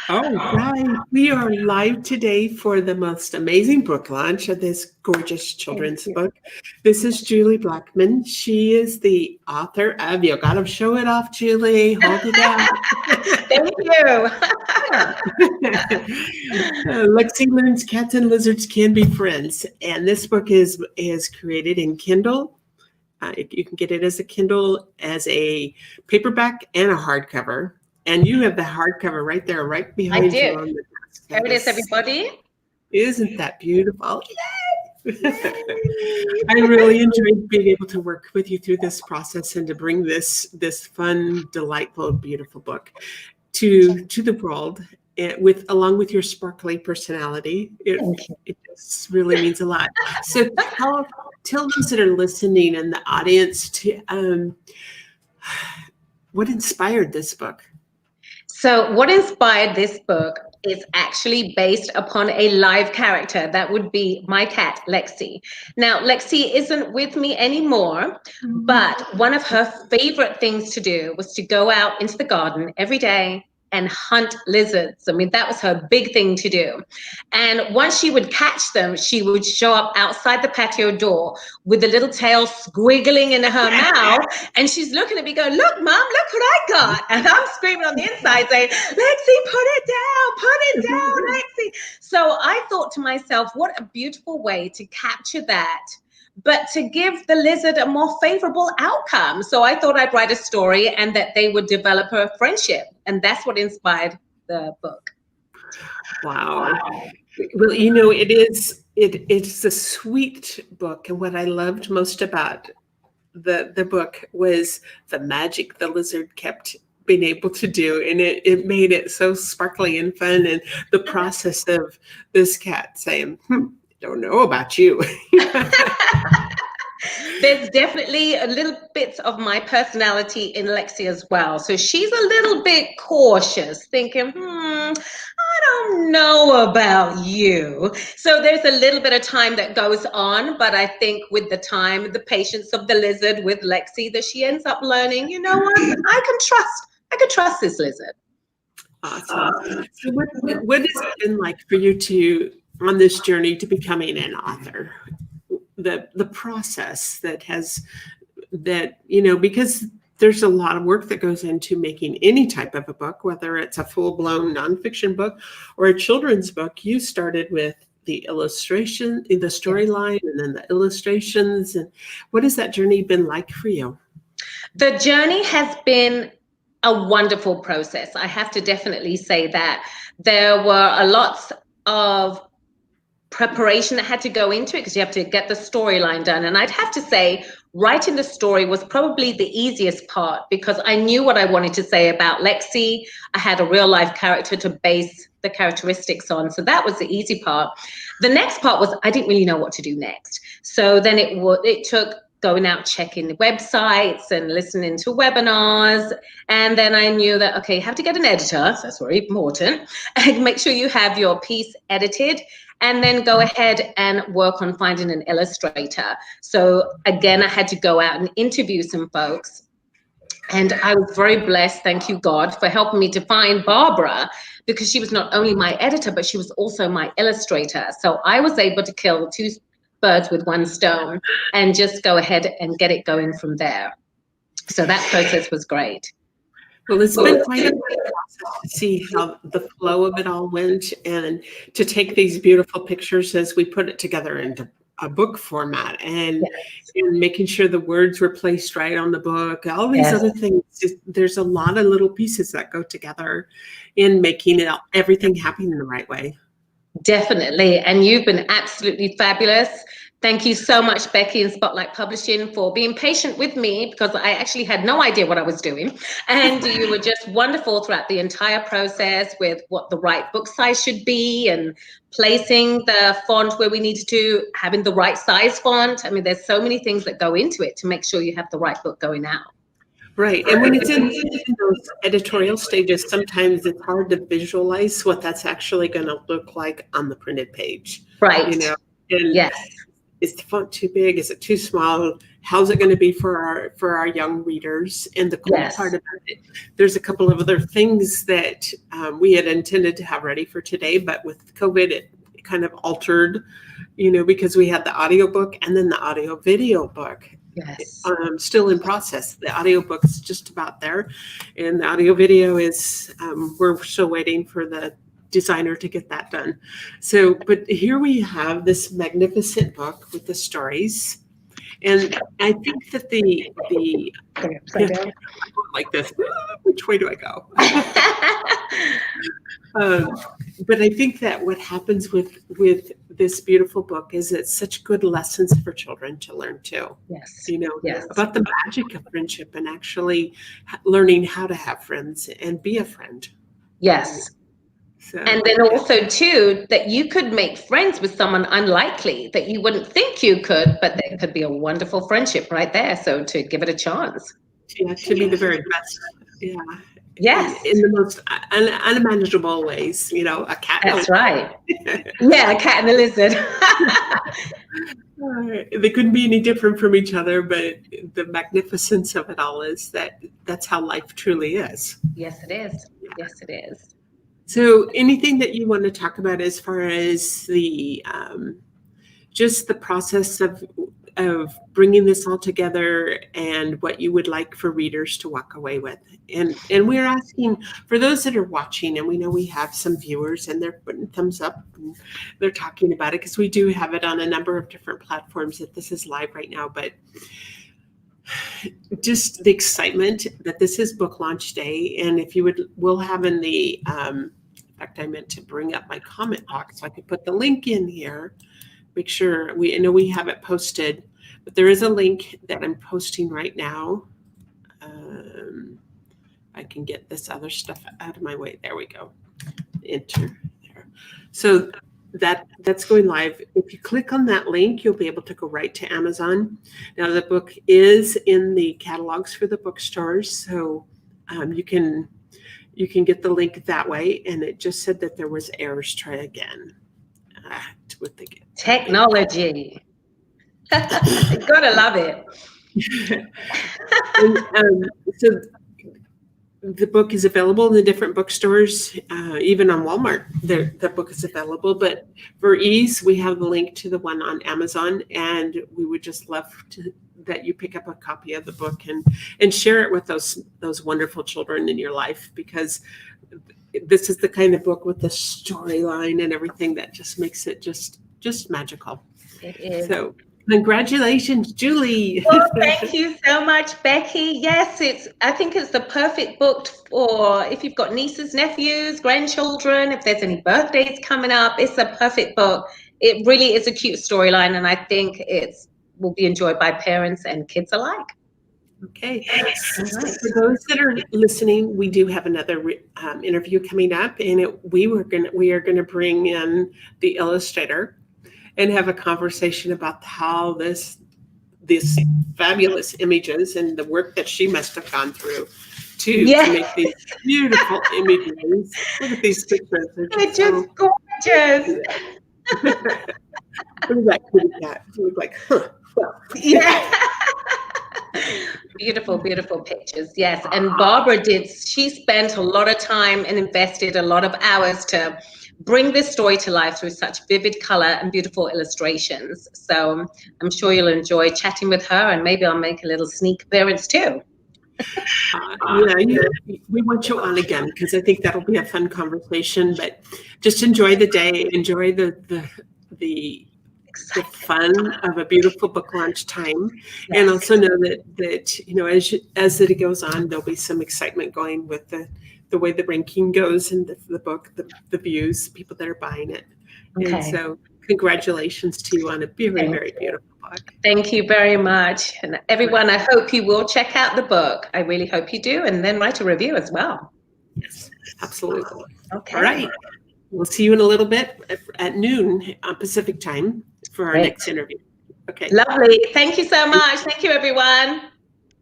All right, we are live today for the most amazing book launch of this gorgeous Thank children's you. book. This is Julie Blackman. She is the author of, you gotta show it off, Julie, hold it out. Thank you. Lexie learns cats and lizards can be friends, and this book is created in Kindle. You can get it as a Kindle, as a paperback, and a hardcover. And you have the hardcover right there, right I behind you do. on the desk. Here That it is, is, everybody. isn't that beautiful? Yay! I really enjoyed being able to work with you through this process and to bring this fun, delightful, beautiful book to the world, with along with your sparkly personality. Thank you. It just really means a lot. So tell those that are listening and the audience what inspired this book. So, what inspired this book is actually based upon a live character. That would be my cat, Lexie. Now, Lexie isn't with me anymore, but one of her favorite things to do was to go out into the garden every day and hunt lizards. I mean, that was her big thing to do. And once she would catch them, she would show up outside the patio door with the little tail squiggling in her mouth. And she's looking at me going, "Look, Mom, look what I got." And I'm screaming on the inside saying, "Lexie, put it down, Lexie." So I thought to myself, what a beautiful way to capture that, but to give the lizard a more favorable outcome. So I thought I'd write a story and that they would develop a friendship. And that's what inspired the book. Wow. Well, it's a sweet book. And what I loved most about the book was the magic the lizard kept being able to do. And it made it so sparkly and fun. And the process of this cat saying, don't know about you. There's definitely a little bit of my personality in Lexie as well. So she's a little bit cautious, thinking, I don't know about you. So there's a little bit of time that goes on, but I think with the time, the patience of the lizard with Lexie, that she ends up learning, you know what, I can trust this lizard. Awesome. So what has it been like for you to, on this journey to becoming an author? The process because there's a lot of work that goes into making any type of a book, whether it's a full-blown nonfiction book or a children's book. You started with the illustration, the storyline, and then the illustrations. And what has that journey been like for you? The journey has been a wonderful process. I have to definitely say that. There were a lot of preparation that had to go into it because you have to get the storyline done. And I'd have to say, writing the story was probably the easiest part because I knew what I wanted to say about Lexie. I had a real life character to base the characteristics on. So that was the easy part. The next part was I didn't really know what to do next. So then it took going out checking the websites and listening to webinars. And then I knew that, okay, you have to get an editor. So that's very important. And make sure you have your piece edited. And then go ahead and work on finding an illustrator. So again, I had to go out and interview some folks. And I was very blessed, thank you, God, for helping me to find Barbara, because she was not only my editor, but she was also my illustrator. So I was able to kill two birds with one stone and just go ahead and get it going from there. So that process was great. Well, it's been quite a process to see how the flow of it all went and to take these beautiful pictures as we put it together into a book format and making sure the words were placed right on the book, all these other things. There's a lot of little pieces that go together in making everything happen in the right way. Definitely. And you've been absolutely fabulous. Thank you so much, Becky and Spotlight Publishing, for being patient with me because I actually had no idea what I was doing. And you were just wonderful throughout the entire process with what the right book size should be and placing the font where we needed to, having the right size font. I mean, there's so many things that go into it to make sure you have the right book going out. Right. And when it's in those editorial stages, sometimes it's hard to visualize what that's actually going to look like on the printed page. Right. And is the font too big? Is it too small? how's it going to be for our young readers? And the cool part about it, there's a couple of other things that we had intended to have ready for today, but with COVID, it kind of altered, because we had the audiobook and then the audio video book. Yes. Still in process. The audiobook's just about there, and the audio video is we're still waiting for the designer to get that done. So, but here we have this magnificent book with the stories, and I think that the like this. Which way do I go? But I think that what happens with this beautiful book is it's such good lessons for children to learn too. Yes. About the magic of friendship and actually learning how to have friends and be a friend. Yes. So, and then also too, that you could make friends with someone unlikely that you wouldn't think you could, but there could be a wonderful friendship right there. So to give it a chance. Yeah, to be the very best. Yeah. Yes. In the most unimaginable ways, a cat. That's right. Yeah, a cat and a lizard. They couldn't be any different from each other, but the magnificence of it all is that's how life truly is. Yes, it is. Yes, it is. So anything that you want to talk about as far as the just the process of bringing this all together and what you would like for readers to walk away with. And we're asking for those that are watching, and we know we have some viewers and they're putting thumbs up and they're talking about it because we do have it on a number of different platforms that this is live right now. But just the excitement that this is book launch day. And if you we'll have in the, in fact, I meant to bring up my comment box so I could put the link in here. Make sure I know we have it posted, but there is a link that I'm posting right now. I can get this other stuff out of my way. There we go. Enter there. So that's going live. If you click on that link, you'll be able to go right to Amazon. Now the book is in the catalogs for the bookstores, so you can get the link that way. And it just said that there was errors. Try again. With the technology. Gotta love it. So the book is available in the different bookstores, even on Walmart. The book is available, but for ease, we have the link to the one on Amazon, and we would just love that you pick up a copy of the book and share it with those wonderful children in your life, because this is the kind of book with the storyline and everything that just makes it just magical. It is. So congratulations, Julie. Well, thank you so much, Becky. Yes, I think it's the perfect book for if you've got nieces, nephews, grandchildren, if there's any birthdays coming up. It's a perfect book. It really is a cute storyline, and I think it will be enjoyed by parents and kids alike. Okay. So for those that are listening, we do have another interview coming up, and we are going to bring in the illustrator and have a conversation about how these fabulous images and the work that she must have gone through to make these beautiful images. Look at these pictures. They're just gorgeous. Look at that kitty cat. She was like, huh. Well, yeah. Beautiful, beautiful pictures. Yes. And Barbara she spent a lot of time and invested a lot of hours to bring this story to life through such vivid color and beautiful illustrations. So I'm sure you'll enjoy chatting with her, and maybe I'll make a little sneak appearance too. We want you on again because I think that'll be a fun conversation. But just enjoy the day, enjoy the fun of a beautiful book launch time, and also know that as it goes on, there'll be some excitement going with the way the ranking goes and the book, the views, people that are buying it. Okay. And so congratulations to you on a very, very beautiful book. Thank you very much. And everyone, I hope you will check out the book. I really hope you do, and then write a review as well. Yes, absolutely. Okay. All right. We'll see you in a little bit at noon Pacific time for our next interview. Okay. Lovely. Thank you so much. Thank you, everyone.